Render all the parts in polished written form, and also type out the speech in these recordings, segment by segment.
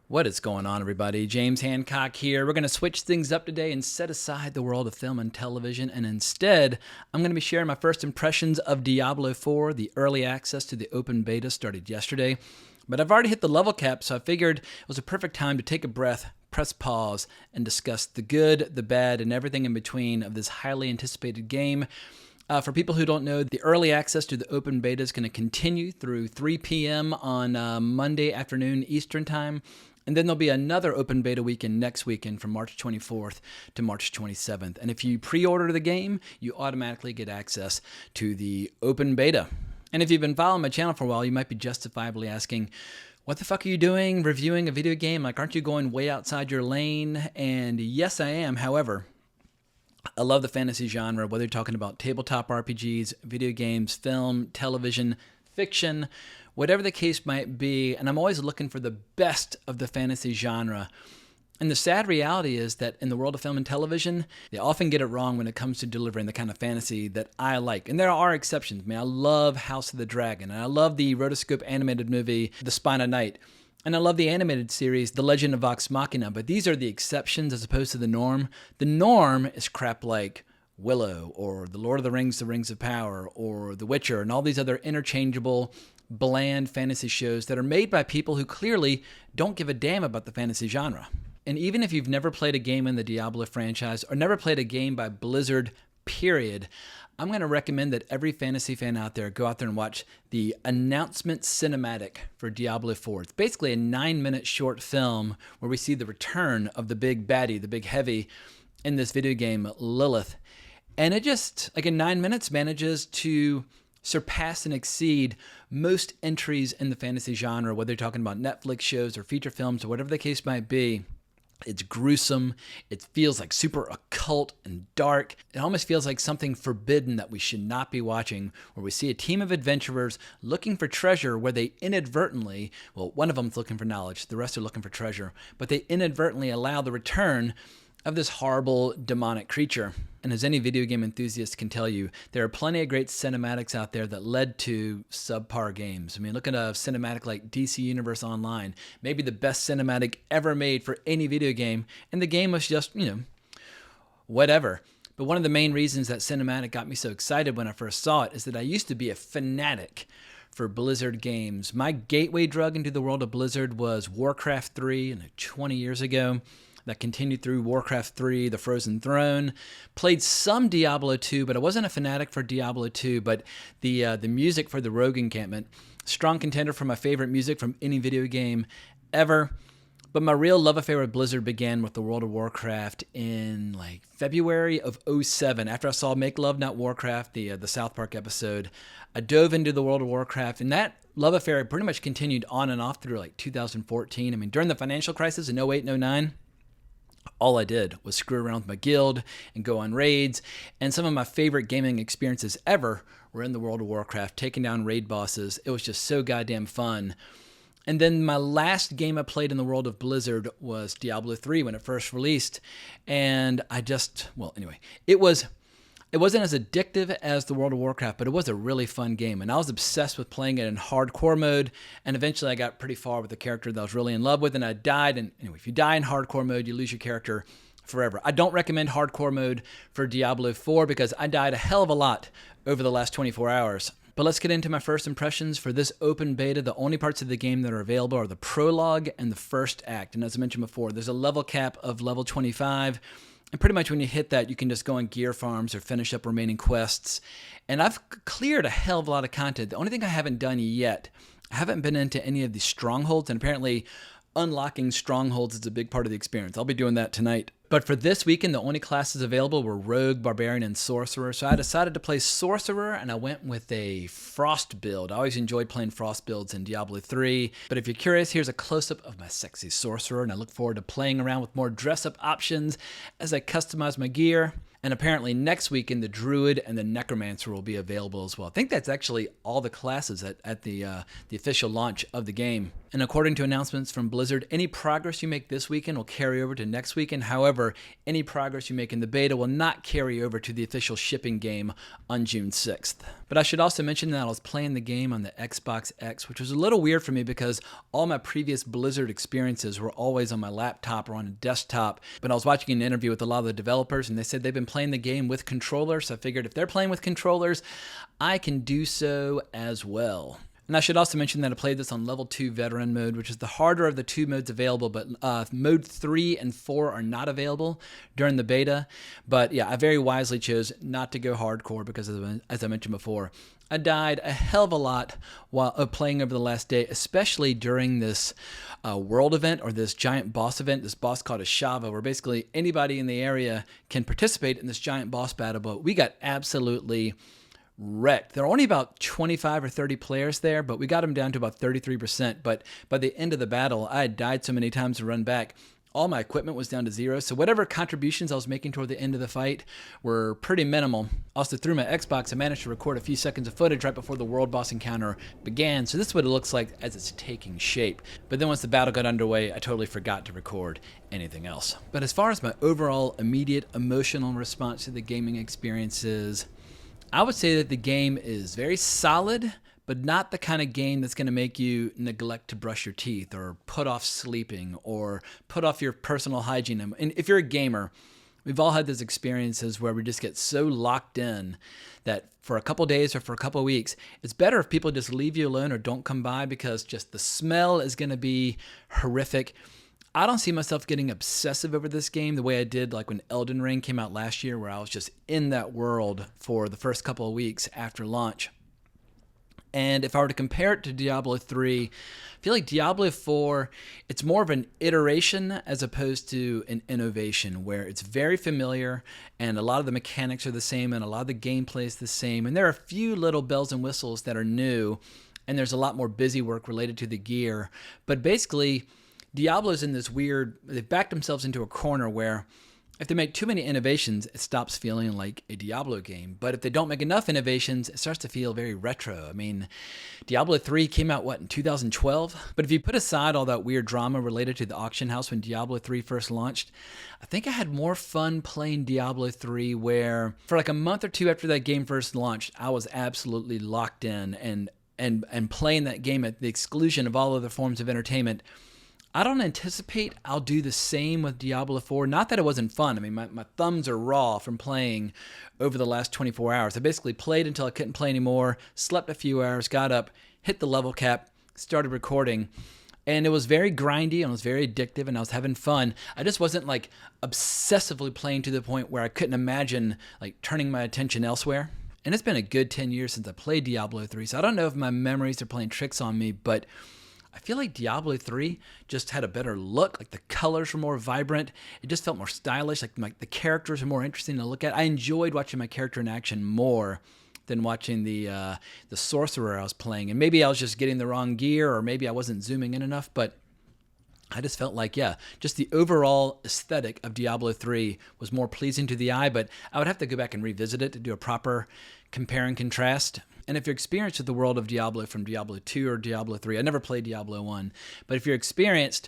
What is going on, everybody? James Hancock here. We're going to switch things up today and set aside the world of film and television, and instead, I'm going to be sharing my first impressions of Diablo IV. The early access to the open beta started yesterday, but I've already hit the level cap, so I figured it was a perfect time to take a breath, press pause, and discuss the good, the bad, and everything in between of this highly anticipated game. For people who don't know, the early access to the open beta is going to continue through 3 p.m. on Monday afternoon Eastern Time. And then there'll be another open beta weekend next weekend from March 24th to March 27th. And if you pre-order the game, you automatically get access to the open beta. And if you've been following my channel for a while, you might be justifiably asking, what the fuck are you doing reviewing a video game? Like, aren't you going way outside your lane? And yes, I am. However, I love the fantasy genre, whether you're talking about tabletop RPGs, video games, film, television, fiction, whatever the case might be, and I'm always looking for the best of the fantasy genre. And the sad reality is that in the world of film and television, they often get it wrong when it comes to delivering the kind of fantasy that I like. And there are exceptions. I mean, I love House of the Dragon, and I love the rotoscope animated movie, The Spine Knight. And I love the animated series, The Legend of Vox Machina, but these are the exceptions as opposed to the norm. The norm is crap like Willow, or The Lord of the Rings, The Rings of Power, or The Witcher, and all these other interchangeable, bland fantasy shows that are made by people who clearly don't give a damn about the fantasy genre. And even if you've never played a game in the Diablo franchise, or never played a game by Blizzard, period, I'm going to recommend that every fantasy fan out there go out there and watch the announcement cinematic for Diablo IV. It's basically a 9-minute short film where we see the return of the big baddie, the big heavy in this video game, Lilith. And it just, like in 9 minutes, manages to surpass and exceed most entries in the fantasy genre, whether you're talking about Netflix shows or feature films or whatever the case might be. It's gruesome. It feels like super occult and dark. It almost feels like something forbidden that we should not be watching, where we see a team of adventurers looking for treasure where they inadvertently, well, one of them's looking for knowledge, the rest are looking for treasure, but they inadvertently allow the return of this horrible demonic creature. And as any video game enthusiast can tell you, there are plenty of great cinematics out there that led to subpar games. I mean, look at a cinematic like DC Universe Online, maybe the best cinematic ever made for any video game, and the game was just, whatever. But one of the main reasons that cinematic got me so excited when I first saw it is that I used to be a fanatic for Blizzard games. My gateway drug into the world of Blizzard was Warcraft 3, 20 years ago. That continued through Warcraft 3, The Frozen Throne. Played some Diablo 2, but I wasn't a fanatic for Diablo 2, but the music for the Rogue Encampment, strong contender for my favorite music from any video game ever. But my real love affair with Blizzard began with the World of Warcraft in like February of '07. After I saw Make Love Not Warcraft, the South Park episode, I dove into the World of Warcraft, and that love affair pretty much continued on and off through like 2014. I mean, during the financial crisis in '08 and '09, all I did was screw around with my guild and go on raids, and some of my favorite gaming experiences ever were in the World of Warcraft, taking down raid bosses. It was just so goddamn fun. And then my last game I played in the world of Blizzard was Diablo 3 when it first released, and it wasn't as addictive as the World of Warcraft, but it was a really fun game, and I was obsessed with playing it in hardcore mode, and eventually I got pretty far with the character that I was really in love with, and I died, and anyway, if you die in hardcore mode, you lose your character forever. I don't recommend hardcore mode for Diablo 4 because I died a hell of a lot over the last 24 hours. But let's get into my first impressions for this open beta. The only parts of the game that are available are the prologue and the first act, and as I mentioned before, there's a level cap of level 25, and pretty much when you hit that, you can just go on gear farms or finish up remaining quests. And I've cleared a hell of a lot of content. The only thing I haven't done yet, I haven't been into any of the strongholds, and apparently unlocking strongholds is a big part of the experience. I'll be doing that tonight. But for this weekend, the only classes available were Rogue, Barbarian, and Sorcerer. So I decided to play Sorcerer, and I went with a Frost build. I always enjoyed playing Frost builds in Diablo 3. But if you're curious, here's a close-up of my sexy Sorcerer, and I look forward to playing around with more dress-up options as I customize my gear. And apparently next weekend, the Druid and the Necromancer will be available as well. I think that's actually all the classes at the official launch of the game. And according to announcements from Blizzard, any progress you make this weekend will carry over to next weekend. However, any progress you make in the beta will not carry over to the official shipping game on June 6th. But I should also mention that I was playing the game on the Xbox X, which was a little weird for me because all my previous Blizzard experiences were always on my laptop or on a desktop. But I was watching an interview with a lot of the developers, and they said they've been playing the game with controllers. So I figured if they're playing with controllers, I can do so as well. And I should also mention that I played this on level 2 veteran mode, which is the harder of the two modes available, but mode 3 and 4 are not available during the beta. But yeah, I very wisely chose not to go hardcore because, as I mentioned before, I died a hell of a lot while playing over the last day, especially during this world event or this giant boss event, this boss called a Shava, where basically anybody in the area can participate in this giant boss battle. But we got absolutely wrecked. There are only about 25 or 30 players there, but we got them down to about 33%. But by the end of the battle, I had died so many times to run back. All my equipment was down to zero, so whatever contributions I was making toward the end of the fight were pretty minimal. Also, through my Xbox, I managed to record a few seconds of footage right before the world boss encounter began, so this is what it looks like as it's taking shape. But then once the battle got underway, I totally forgot to record anything else. But as far as my overall immediate emotional response to the gaming experiences, I would say that the game is very solid, but not the kind of game that's going to make you neglect to brush your teeth or put off sleeping or put off your personal hygiene. And if you're a gamer, we've all had those experiences where we just get so locked in that for a couple days or for a couple weeks, it's better if people just leave you alone or don't come by because just the smell is going to be horrific. I don't see myself getting obsessive over this game the way I did like when Elden Ring came out last year, where I was just in that world for the first couple of weeks after launch. And if I were to compare it to Diablo 3, I feel like Diablo 4, it's more of an iteration as opposed to an innovation, where it's very familiar and a lot of the mechanics are the same and a lot of the gameplay is the same. And there are a few little bells and whistles that are new, and there's a lot more busy work related to the gear. But basically, Diablo's in this weird, they've backed themselves into a corner where if they make too many innovations, it stops feeling like a Diablo game. But if they don't make enough innovations, it starts to feel very retro. I mean, Diablo 3 came out, in 2012? But if you put aside all that weird drama related to the auction house when Diablo 3 first launched, I think I had more fun playing Diablo 3 where for like a month or two after that game first launched, I was absolutely locked in and playing that game at the exclusion of all other forms of entertainment. I don't anticipate I'll do the same with Diablo 4. Not that it wasn't fun. I mean, my thumbs are raw from playing over the last 24 hours. I basically played until I couldn't play anymore, slept a few hours, got up, hit the level cap, started recording. And it was very grindy and it was very addictive and I was having fun. I just wasn't like obsessively playing to the point where I couldn't imagine like turning my attention elsewhere. And it's been a good 10 years since I played Diablo 3, so I don't know if my memories are playing tricks on me, but I feel like Diablo 3 just had a better look. Like the colors were more vibrant. It just felt more stylish. Like the characters are more interesting to look at. I enjoyed watching my character in action more than watching the sorcerer I was playing. And maybe I was just getting the wrong gear, or maybe I wasn't zooming in enough. But I just felt like, just the overall aesthetic of Diablo 3 was more pleasing to the eye. But I would have to go back and revisit it to do a proper compare and contrast. And if you're experienced with the world of Diablo from Diablo 2 or Diablo 3, I never played Diablo 1, but if you're experienced,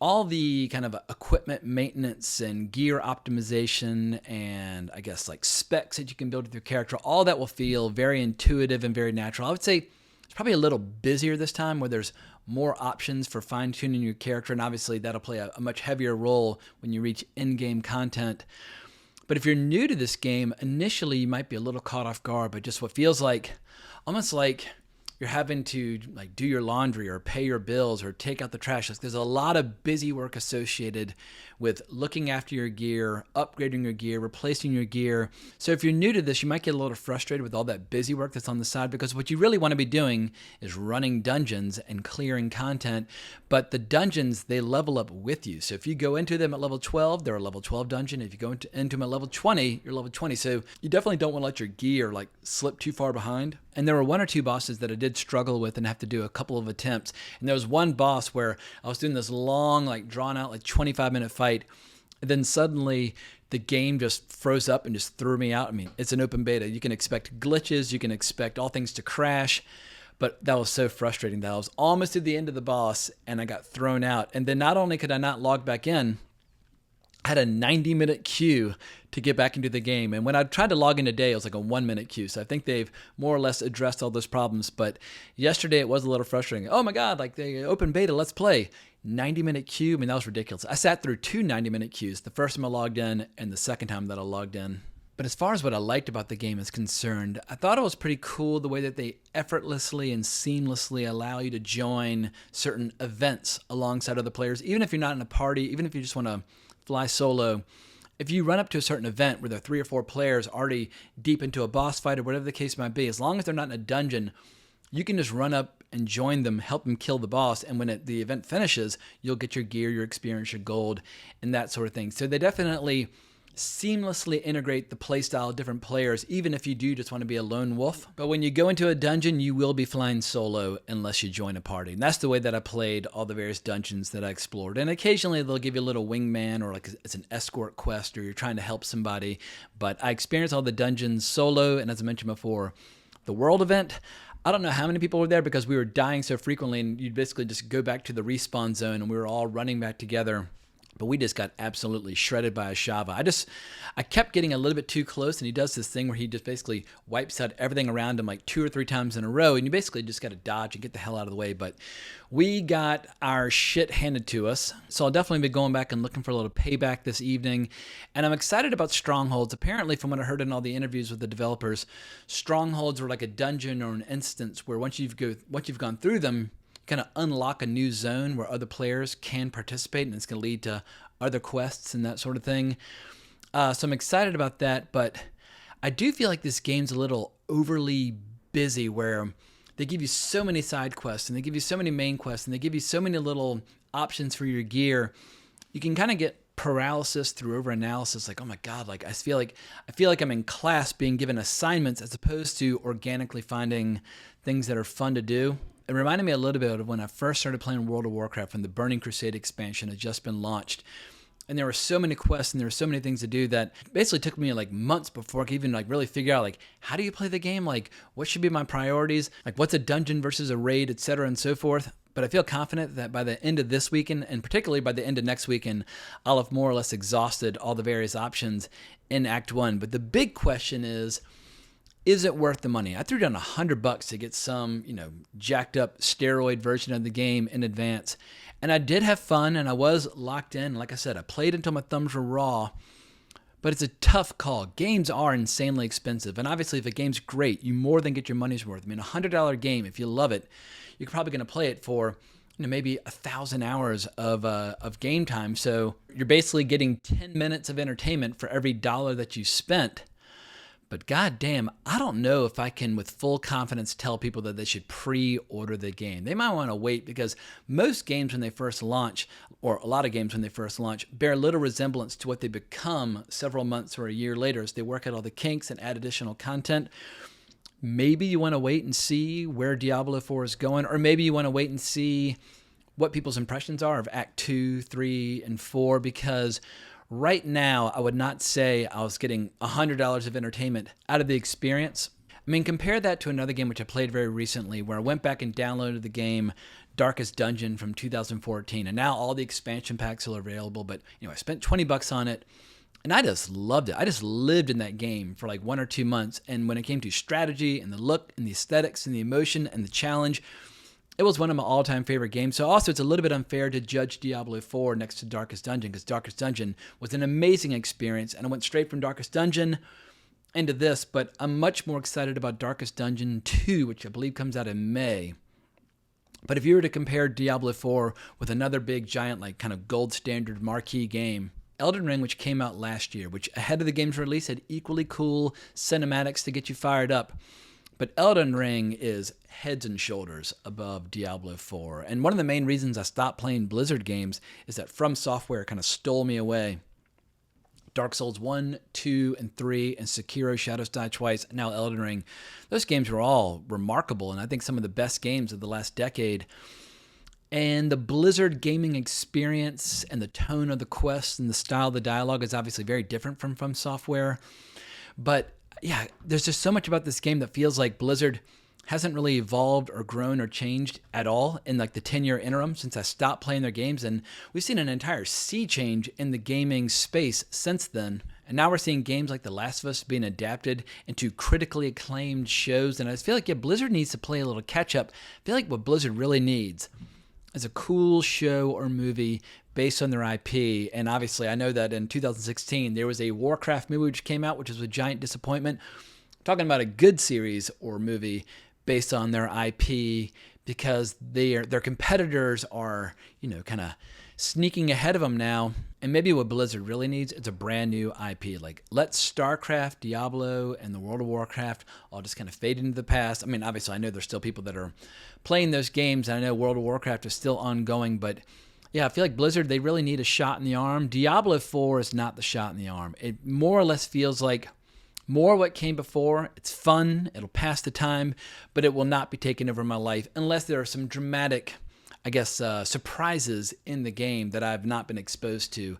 all the kind of equipment maintenance and gear optimization and I guess like specs that you can build with your character, all that will feel very intuitive and very natural. I would say it's probably a little busier this time where there's more options for fine-tuning your character, and obviously that'll play a much heavier role when you reach in-game content. But if you're new to this game, initially you might be a little caught off guard by just what feels like, almost like you're having to like do your laundry or pay your bills or take out the trash. There's a lot of busy work associated with looking after your gear, upgrading your gear, replacing your gear. So if you're new to this, you might get a little frustrated with all that busy work that's on the side, because what you really want to be doing is running dungeons and clearing content. But the dungeons, they level up with you. So if you go into them at level 12, they're a level 12 dungeon. If you go into them at level 20, you're level 20. So you definitely don't want to let your gear like slip too far behind. And there were one or two bosses that I did struggle with and have to do a couple of attempts. And there was one boss where I was doing this long, like drawn out, like 25-minute fight. And then suddenly the game just froze up and just threw me out. I mean, it's an open beta. You can expect glitches. You can expect all things to crash. But that was so frustrating that I was almost at the end of the boss and I got thrown out. And then not only could I not log back in, I had a 90-minute queue to get back into the game. And when I tried to log in today, it was like a 1-minute queue. So I think they've more or less addressed all those problems. But yesterday it was a little frustrating. Oh my God, like the open beta, let's play. 90-minute queue. I mean, that was ridiculous. I sat through 2 90-minute queues, the first time I logged in and the second time that I logged in. But as far as what I liked about the game is concerned, I thought it was pretty cool the way that they effortlessly and seamlessly allow you to join certain events alongside other players. Even if you're not in a party, even if you just want to fly solo, if you run up to a certain event where there are 3 or 4 players already deep into a boss fight or whatever the case might be, as long as they're not in a dungeon, you can just run up and join them, help them kill the boss, and when the event finishes, you'll get your gear, your experience, your gold, and that sort of thing. So they definitely seamlessly integrate the playstyle of different players, even if you do just want to be a lone wolf. But when you go into a dungeon, you will be flying solo unless you join a party. And that's the way that I played all the various dungeons that I explored. And occasionally they'll give you a little wingman or like it's an escort quest or you're trying to help somebody. But I experienced all the dungeons solo, and as I mentioned before, the world event, I don't know how many people were there because we were dying so frequently and you'd basically just go back to the respawn zone and we were all running back together. But we just got absolutely shredded by a Shava. I kept getting a little bit too close, and he does this thing where he just basically wipes out everything around him like 2 or 3 times in a row, and you basically just got to dodge and get the hell out of the way. But we got our shit handed to us, so I'll definitely be going back and looking for a little payback this evening. And I'm excited about Strongholds. Apparently, from what I heard in all the interviews with the developers, Strongholds were like a dungeon or an instance where once you've gone through them, kind of unlock a new zone where other players can participate, and it's going to lead to other quests and that sort of thing. So I'm excited about that, but I do feel like this game's a little overly busy where they give you so many side quests and they give you so many main quests and they give you so many little options for your gear. You can kind of get paralysis through overanalysis, like, oh my God, like I feel like I'm in class being given assignments as opposed to organically finding things that are fun to do. It reminded me a little bit of when I first started playing World of Warcraft when the Burning Crusade expansion had just been launched. And there were so many quests and there were so many things to do that basically took me like months before I could even like really figure out like, how do you play the game? Like, what should be my priorities? Like, what's a dungeon versus a raid, etc. and so forth. But I feel confident that by the end of this weekend, and particularly by the end of next weekend, I'll have more or less exhausted all the various options in Act 1. But the big question is it worth the money? I threw down $100 to get some, jacked up steroid version of the game in advance. And I did have fun and I was locked in. Like I said, I played until my thumbs were raw, but it's a tough call. Games are insanely expensive. And obviously if a game's great, you more than get your money's worth. I mean, $100 game, if you love it, you're probably going to play it for maybe 1,000 hours of game time. So you're basically getting 10 minutes of entertainment for every dollar that you spent. But goddamn, I don't know if I can with full confidence tell people that they should pre-order the game. They might want to wait because most games when they first launch, or a lot of games when they first launch, bear little resemblance to what they become several months or a year later as they work out all the kinks and add additional content. Maybe you want to wait and see where Diablo IV is going, or maybe you want to wait and see what people's impressions are of Act 2, 3, and 4, because right now, I would not say I was getting $100 of entertainment out of the experience. I mean, compare that to another game which I played very recently where I went back and downloaded the game Darkest Dungeon from 2014, and now all the expansion packs are available, but I spent $20 on it, and I just loved it. I just lived in that game for like 1 or 2 months, and when it came to strategy and the look and the aesthetics and the emotion and the challenge, it was one of my all-time favorite games. So also, it's a little bit unfair to judge Diablo IV next to Darkest Dungeon because Darkest Dungeon was an amazing experience, and I went straight from Darkest Dungeon into this, but I'm much more excited about Darkest Dungeon 2, which I believe comes out in May. But if you were to compare Diablo IV with another big, giant, like kind of gold standard marquee game, Elden Ring, which came out last year, which ahead of the game's release had equally cool cinematics to get you fired up. But Elden Ring is heads and shoulders above Diablo IV. And one of the main reasons I stopped playing Blizzard games is that From Software kind of stole me away. Dark Souls 1, 2, and 3, and Sekiro Shadows Die Twice, and now Elden Ring. Those games were all remarkable, and I think some of the best games of the last decade. And the Blizzard gaming experience and the tone of the quests and the style of the dialogue is obviously very different from Software. But yeah, there's just so much about this game that feels like Blizzard hasn't really evolved or grown or changed at all in like the 10-year interim since I stopped playing their games. And we've seen an entire sea change in the gaming space since then. And now we're seeing games like The Last of Us being adapted into critically acclaimed shows. And I feel like, yeah, Blizzard needs to play a little catch up. I feel like what Blizzard really needs is a cool show or movie based on their IP. And obviously, I know that in 2016, there was a Warcraft movie which came out, which was a giant disappointment. I'm talking about a good series or movie based on their IP, because their competitors are, kind of sneaking ahead of them now. And maybe what Blizzard really needs is a brand new IP. Like, let StarCraft, Diablo, and the World of Warcraft all just kind of fade into the past. I mean, obviously, I know there's still people that are playing those games, and I know World of Warcraft is still ongoing, but yeah, I feel like Blizzard, they really need a shot in the arm. Diablo 4 is not the shot in the arm. It more or less feels like more what came before. It's fun, it'll pass the time, but it will not be taking over my life unless there are some dramatic, surprises in the game that I've not been exposed to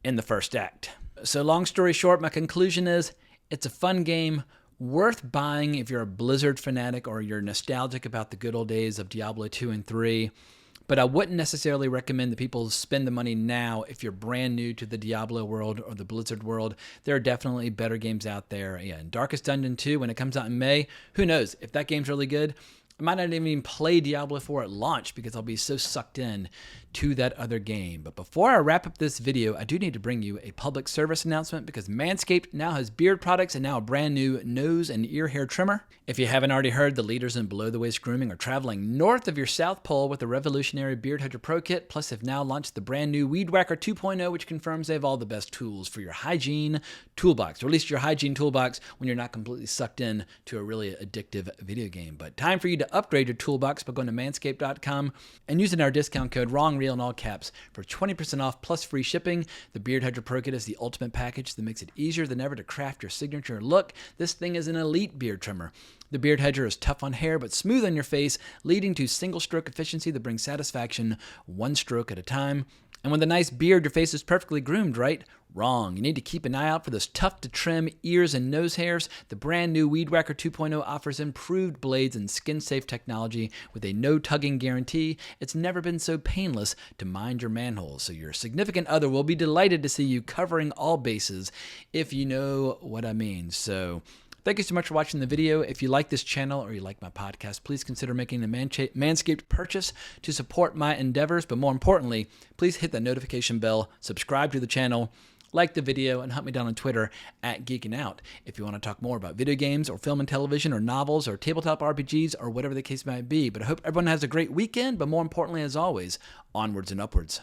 in the first act. So long story short, my conclusion is it's a fun game, worth buying if you're a Blizzard fanatic or you're nostalgic about the good old days of Diablo 2 and 3. But I wouldn't necessarily recommend that people spend the money now if you're brand new to the Diablo world or the Blizzard world. There are definitely better games out there. Yeah, and Darkest Dungeon 2, when it comes out in May, who knows? If that game's really good, I might not even play Diablo 4 at launch because I'll be so sucked in to that other game. But before I wrap up this video, I do need to bring you a public service announcement because Manscaped now has beard products and now a brand new nose and ear hair trimmer. If you haven't already heard, the leaders in below-the-waist grooming are traveling north of your South Pole with the revolutionary Beard Hedger Pro Kit, plus have now launched the brand new Weed Whacker 2.0, which confirms they have all the best tools for your hygiene toolbox, or at least your hygiene toolbox when you're not completely sucked in to a really addictive video game. But time for you to upgrade your toolbox by going to manscaped.com and using our discount code WRONGREEL in all caps for 20% off plus free shipping. The Beard Hedger Pro Kit is the ultimate package that makes it easier than ever to craft your signature look. This thing is an elite beard trimmer. The Beard Hedger is tough on hair but smooth on your face, leading to single stroke efficiency that brings satisfaction one stroke at a time. And with a nice beard, your face is perfectly groomed, right? Wrong. You need to keep an eye out for those tough-to-trim ears and nose hairs. The brand new Weed Whacker 2.0 offers improved blades and skin-safe technology with a no-tugging guarantee. It's never been so painless to mind your manholes, so your significant other will be delighted to see you covering all bases, if you know what I mean. So thank you so much for watching the video. If you like this channel or you like my podcast, please consider making a Manscaped purchase to support my endeavors. But more importantly, please hit the notification bell, subscribe to the channel, like the video, and hunt me down on Twitter at Geeking Out if you want to talk more about video games or film and television or novels or tabletop RPGs or whatever the case might be. But I hope everyone has a great weekend, but more importantly, as always, onwards and upwards.